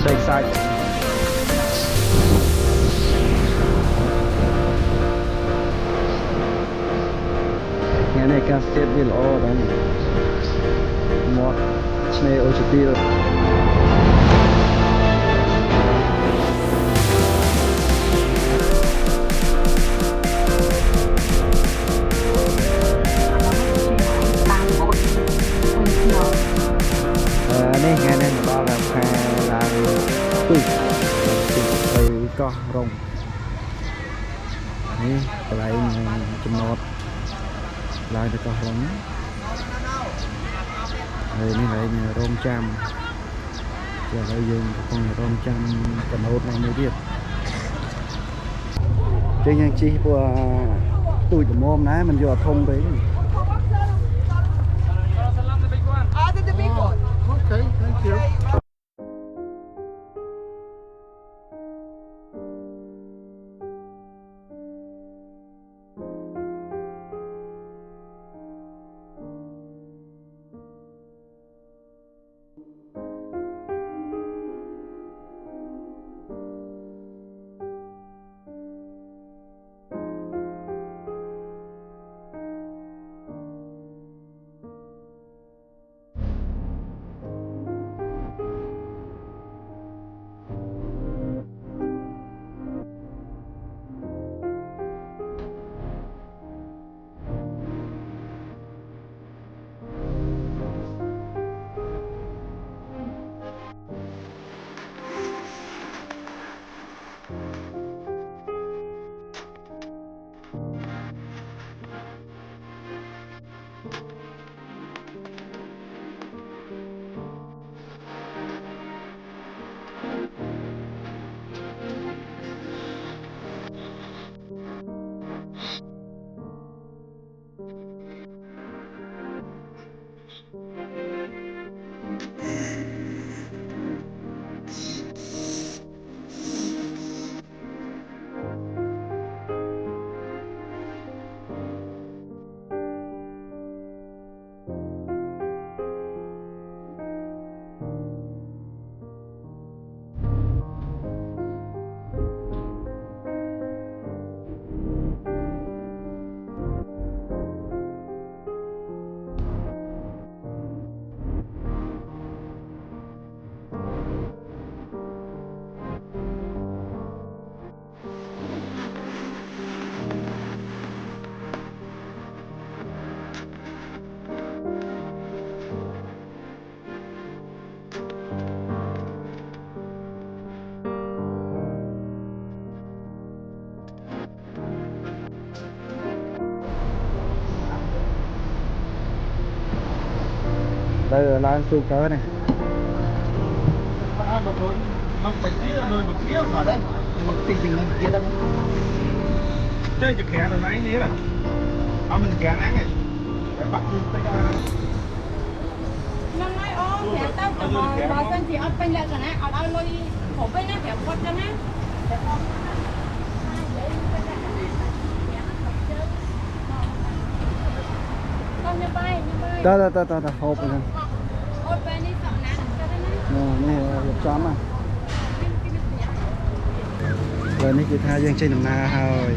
so excited. Ngày nay ca set đi lỗ đó một này ô chụp tiêuនេះថ្ងៃនេះមកដល់ខែឡើង2ទៅកោះរងនេះកន្លែងចំណតឡើងទៅកោះរងហើយនេះហើយរងចាំgiờ đâyយើងកំពុងរងចាំកណូតមួយទៀតចេញយ៉ាងជីព្រោះទូចល្មមណាមិនយកធំពេកOkay, thank you. Đây là su cỡ này. Nó phải tí là nơi một kia mà đấy. Một tình tình kia đâu. Chơi chụp kẻ rồi nãy này. Mình kẻ nãy này. Để bắt đi tay ra. Năm nay ô, kẻ tao tao bò tên thì ớt bên lại rồi nè. Ở đâu lôi khổ bên nó kẻ quất cho nè. Con như bay. Ta hộp rồi. Ôi bên đi sợ nè. Này một chóm à. Rồi này kita yang trên đường na thôi.